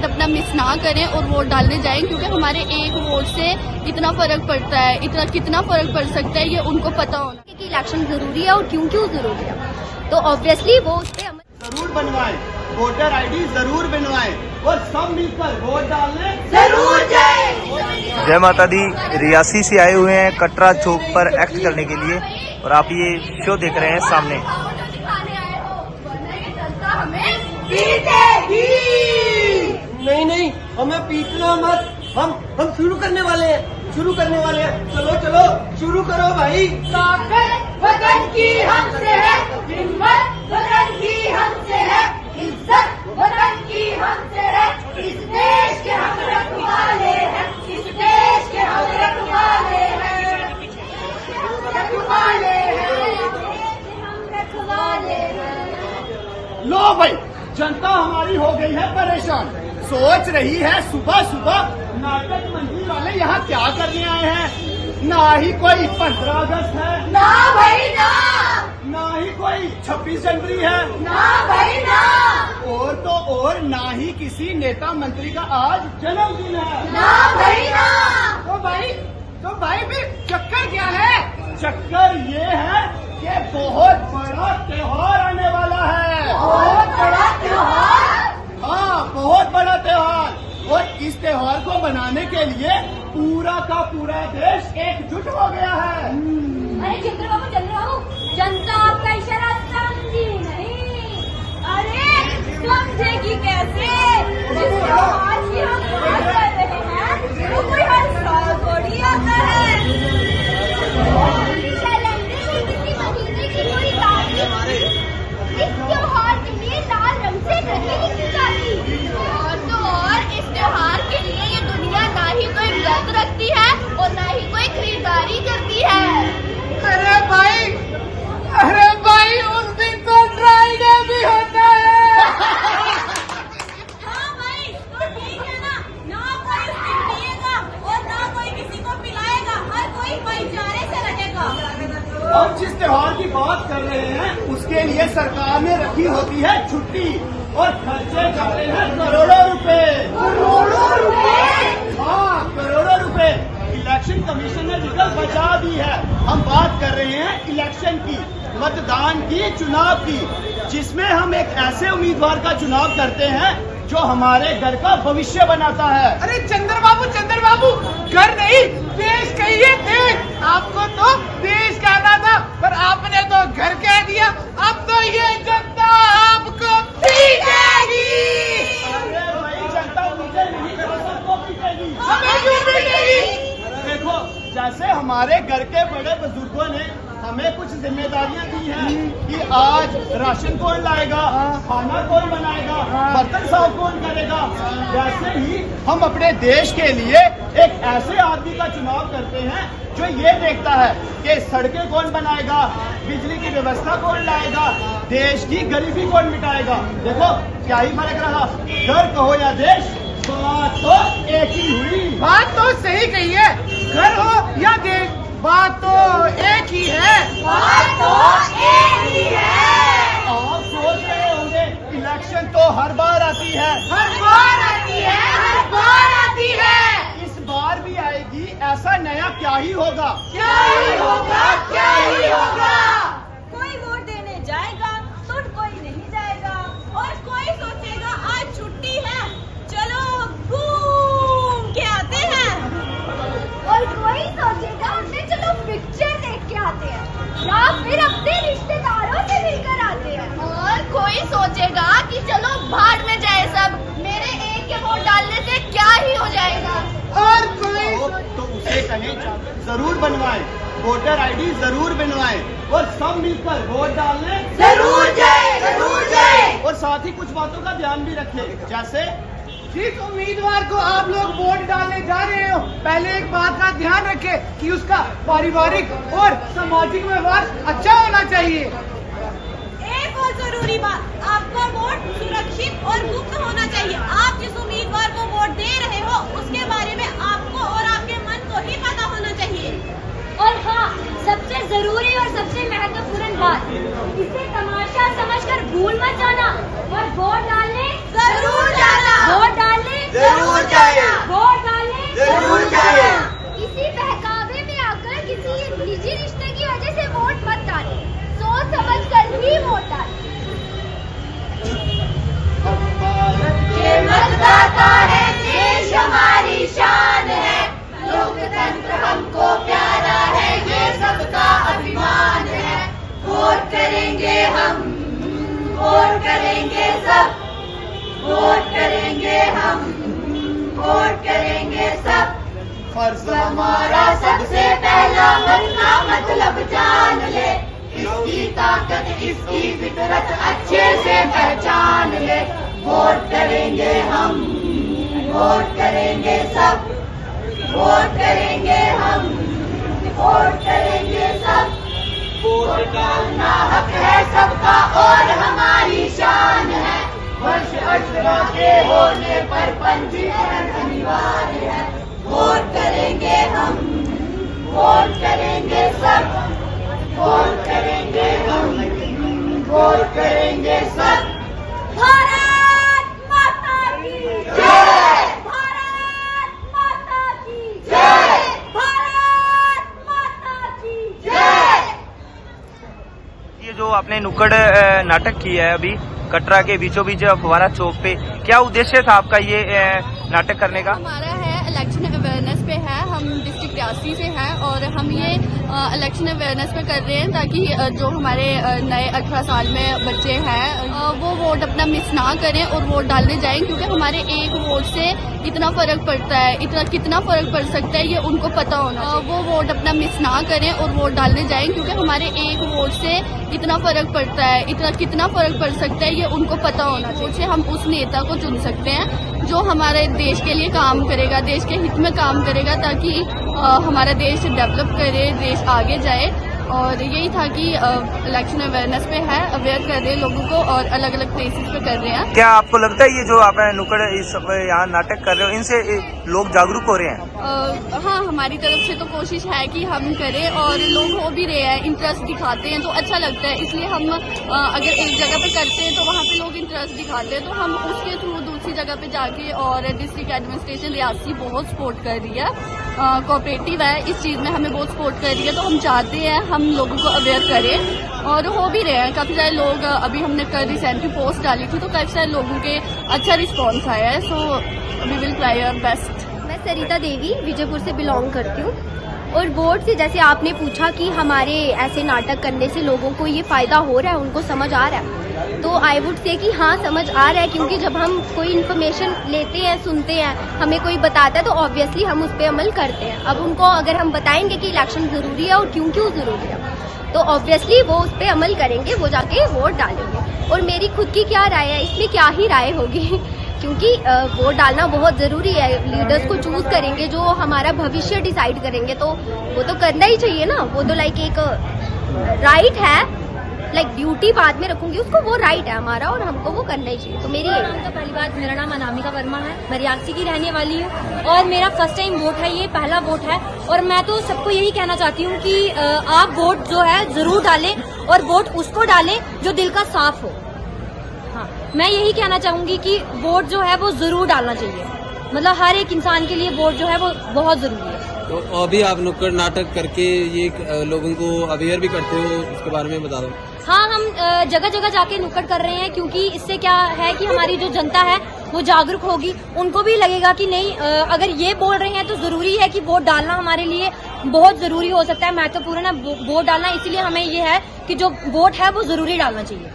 बाद अपना मिस ना करें और वोट डालने जाएं, क्योंकि हमारे एक वोट से इतना फर्क पड़ता है, इतना कितना फर्क पड़ सकता है ये उनको पता होना कि इलेक्शन जरूरी है और क्यों क्यों जरूरी है। तो ऑब्वियसली वो उस पर जरूर बनवाएं, वोटर आईडी जरूर बनवाएं और सब मिलकर वोट डालने जरूर जाएं। जय माता दी। रियासी से आए हुए हैं कटरा चौक पर एक्ट करने के लिए और आप ये शो देख रहे हैं सामने। नहीं नहीं, हमें पीटना मत, हम शुरू करने वाले हैं, चलो चलो शुरू करो भाई। ताकत वतन की हमसे है, हिम्मत वतन की हमसे है, इज्जत वतन की हमसे है। इस देश के हम रखवाले हैं, इस देश के हम रखवाले हैं, रखवाले हैं, हम रखवाले हैं। लो भाई, जनता हमारी हो गई है परेशान, सोच रही है सुबह सुबह नाटक मंडी वाले यहाँ क्या करने आए हैं। ना ही कोई 15 अगस्त है, ना भाई ना, ना ही कोई 26 जनवरी है, ना भाई ना, और तो और ना ही किसी नेता मंत्री का आज जन्मदिन है, ना भाई ना। तो भाई फिर चक्कर क्या है? चक्कर ये है कि बहुत बड़ा त्योहार आने वाला है। बहुत बड़ा त्योहार। हाँ, बहुत बड़ा त्योहार, और इस त्योहार को मनाने के लिए पूरा का पूरा देश एकजुट हो गया है। अरे चंद्रबाबू जनता आपका इशारा समझी नहीं। अरे समझेगी कैसे? जिस त्योहार की हम बात कर रहे हैं वो कोई हर साल थोड़ी आता है। कैलेंडर में किसी महीने की कोई तारीख इस त्योहार के लिए लाल रंग से नहीं लिखी जाती। और इस त्योहार के लिए ये दुनिया ना ही कोई व्रत रखती है और ना ही कोई खरीदारी करती है। अरे भाई उस दिन तो ड्राई डे भी होता है। हाँ भाई, तो ठीक है ना, ना कोई पिएगा और ना कोई किसी को पिलाएगा, हर कोई भाईचारे से रहेगा। हम जिस त्योहार की बात कर रहे हैं उसके लिए सरकार ने रखी होती है छुट्टी, और खर्चे जाते हैं करोड़ों रुपए। हाँ, करोड़ों रुपए इलेक्शन कमीशन ने निकल बचा दी है। हम बात कर रहे हैं इलेक्शन की, मतदान की, चुनाव की, जिसमें हम एक ऐसे उम्मीदवार का चुनाव करते हैं जो हमारे घर का भविष्य बनाता है। अरे चंद्र बाबू घर नहीं देश कहिए देश। आपको तो देश कहना था पर आपने तो घर कह दिया। अब तो ये जनता आपको पीटेगी। अरे भाई, जनता मुझे नहीं सबको पीटेगी। हमें क्यों पीटेगी? देखो, जैसे हमारे घर के बड़े बुजुर्गों ने हमें कुछ जिम्मेदारियां दी हैं कि आज राशन कौन लाएगा, खाना कौन बनाएगा, बर्तन साफ कौन करेगा, वैसे ही हम अपने देश के लिए एक ऐसे आदमी का चुनाव करते हैं जो ये देखता है कि सड़कें कौन बनाएगा, बिजली की व्यवस्था कौन लाएगा, देश की गरीबी कौन मिटाएगा। देखो क्या ही फर्क रहा, घर कहो या देश, बात तो एक ही हुई। बात तो सही कही है, घर हो या देश, बात तो एक ही है। बात तो एक ही है। आप सोच रहे होंगे इलेक्शन तो हर बार आती है, हर बार आती है, हर बार आती है। इस बार भी आएगी। ऐसा नया क्या ही होगा? क्या ही होगा, क्या ही होगा। कोई वोट देने जाएगा तो कोई नहीं जाएगा, और कोई सोचेगा आज छुट्टी है, चलो घूम के आते हैं। और कोई सोचेगा हमने चलो पिक्चर देख के आते हैं, या फिर अपने रिश्तेदारों से मिलकर आते हैं। और कोई सोचेगा कि चलो भाड़ में जाए सब, मेरे एक के वोट डालने से क्या ही हो जाएगा। और कोई तो उसे कहें जरूर बनवाएं, वोटर आईडी जरूर बनवाएं और सब मिलकर वोट डालने जरूर जाए, जरूर जाए। और साथ ही कुछ बातों का ध्यान भी रखें, जैसे जिस उम्मीदवार को आप लोग वोट डालने जा रहे हो, पहले एक बात का ध्यान रखें कि उसका पारिवारिक और सामाजिक व्यवहार अच्छा होना चाहिए। एक और जरूरी बात, आपका वोट सुरक्षित और गुप्त होना चाहिए। आप जिस उम्मीदवार को वोट दे रहे हो उसके बारे में आपको और आपके मन को ही पता होना चाहिए। और हाँ, सबसे जरूरी और सबसे महत्वपूर्ण बात, इसे तमाशा समझकर भूल मत जाना और वोट डालने जरूर जाना। वोट डालने वोट करेंगे सब। फर्ज हमारा सबसे पहला बनना मतलब जान ले, इसकी ताकत इसकी फितरत अच्छे से पहचान ले। वोट करेंगे हम, वोट करेंगे सब, वोट करेंगे हम, वोट करेंगे सब। वोट डालना हक है सबका और हमारी शान है, वर्ष 18 के होने पर पंजीकरण अनिवार्य है। वोट करेंगे हम, वोट करेंगे सब, वोट करेंगे हम, वोट करेंगे सब। भारत माता की जय, भारत माता की जय, भारत माता की जय। ये जो आपने नुक्कड़ नाटक किया है अभी कटरा के बीचों बीच फव्वारा चौक पे, क्या उद्देश्य था आपका ये नाटक करने का? हमारा है इलेक्शन अवेयरनेस पे है, हम डिस्ट्रिक्ट रियासी से हैं और हम ये इलेक्शन अवेयरनेस पे कर रहे हैं ताकि जो हमारे नए 18 साल में बच्चे हैं वो वोट अपना मिस ना करें और वोट डालने जाएं, क्योंकि हमारे एक वोट से इतना फर्क पड़ता है, इतना कितना फर्क पड़ सकता है ये उनको पता होना। वो वोट अपना मिस ना करें और वोट डालने जाएं, क्योंकि हमारे एक वोट से इतना फर्क पड़ता है, इतना कितना फर्क पड़ सकता है ये उनको पता होना चाहिए। से हम उस नेता को चुन सकते हैं जो हमारे देश के लिए काम करेगा, देश के हित में काम करेगा, ताकि हमारा देश डेवलप करे, देश आगे जाए। और यही था कि इलेक्शन अवेयरनेस पे है, अवेयर कर रहे हैं लोगों को और अलग अलग प्लेसेस पे कर रहे हैं। क्या आपको लगता है ये जो आप नुक्कड़ इस यहाँ नाटक कर रहे हो इनसे लोग जागरूक हो रहे हैं? हाँ, हमारी तरफ से तो कोशिश है कि हम करें और लोग हो भी रहे हैं, इंटरेस्ट दिखाते हैं तो अच्छा लगता है। इसलिए हम अगर एक जगह पे करते हैं तो वहाँ पे लोग इंटरेस्ट दिखाते हैं, तो हम उसके थ्रू दूसरी जगह पे जाके, और डिस्ट्रिक्ट एडमिनिस्ट्रेशन रियासी बहुत सपोर्ट कर रही है, कोऑपरेटिव है इस चीज़ में, हमें बहुत सपोर्ट कर रही है। तो हम चाहते हैं हम लोगों को अवेयर करें और हो भी रहे हैं काफ़ी सारे लोग। अभी हमने कल रिसेंटली पोस्ट डाली थी तो काफ़ी सारे लोगों के अच्छा रिस्पॉन्स आया है, so we will try our best. मैं सरिता देवी विजयपुर से बिलोंग करती हूँ और वोट से, जैसे आपने पूछा कि हमारे ऐसे नाटक करने से लोगों को ये फायदा हो रहा है, उनको समझ आ रहा है, तो आई वुड से कि हाँ समझ आ रहा है, क्योंकि जब हम कोई इन्फॉर्मेशन लेते हैं, सुनते हैं, हमें कोई बताता है तो ऑब्वियसली हम उस पर अमल करते हैं। अब उनको अगर हम बताएंगे कि इलेक्शन जरूरी है और क्यों क्यों जरूरी है, तो ऑब्वियसली वो उस पर अमल करेंगे, वो जाके वोट डालेंगे। और मेरी खुद की क्या राय है, इसमें क्या ही राय होगी क्योंकि वोट डालना बहुत ज़रूरी है। लीडर्स को चूज करेंगे जो हमारा भविष्य डिसाइड करेंगे, तो वो तो करना ही चाहिए ना। वो तो लाइक एक राइट है, लाइक ड्यूटी बाद में रखूंगी उसको, वो राइट है हमारा और हमको वो करना ही चाहिए। तो मेरी यही तो पहली बात, मेरा नाम अनामिका वर्मा है, मैं रियासी की रहने वाली हूँ और मेरा फर्स्ट टाइम वोट है, ये पहला वोट है। और मैं तो सबको यही कहना चाहती हूँ कि आप वोट जो है जरूर डालें और वोट उसको डालें जो दिल का साफ हो। हाँ, मैं यही कहना चाहूंगी कि वोट जो है वो जरूर डालना चाहिए, मतलब हर एक इंसान के लिए वोट जो है वो बहुत जरूरी है। तो अभी आप नुक्कड़ नाटक करके ये लोगों को अवेयर भी करते हो, इसके बारे में बता दो। हाँ, हम जगह जगह जाके नुक्कड़ कर रहे हैं, क्योंकि इससे क्या है कि हमारी जो जनता है वो जागरूक होगी, उनको भी लगेगा कि नहीं अगर ये बोल रहे हैं तो जरूरी है कि वोट डालना हमारे लिए बहुत जरूरी हो सकता है, महत्वपूर्ण है वोट डालना। इसीलिए हमें ये है कि जो वोट है वो जरूरी डालना चाहिए।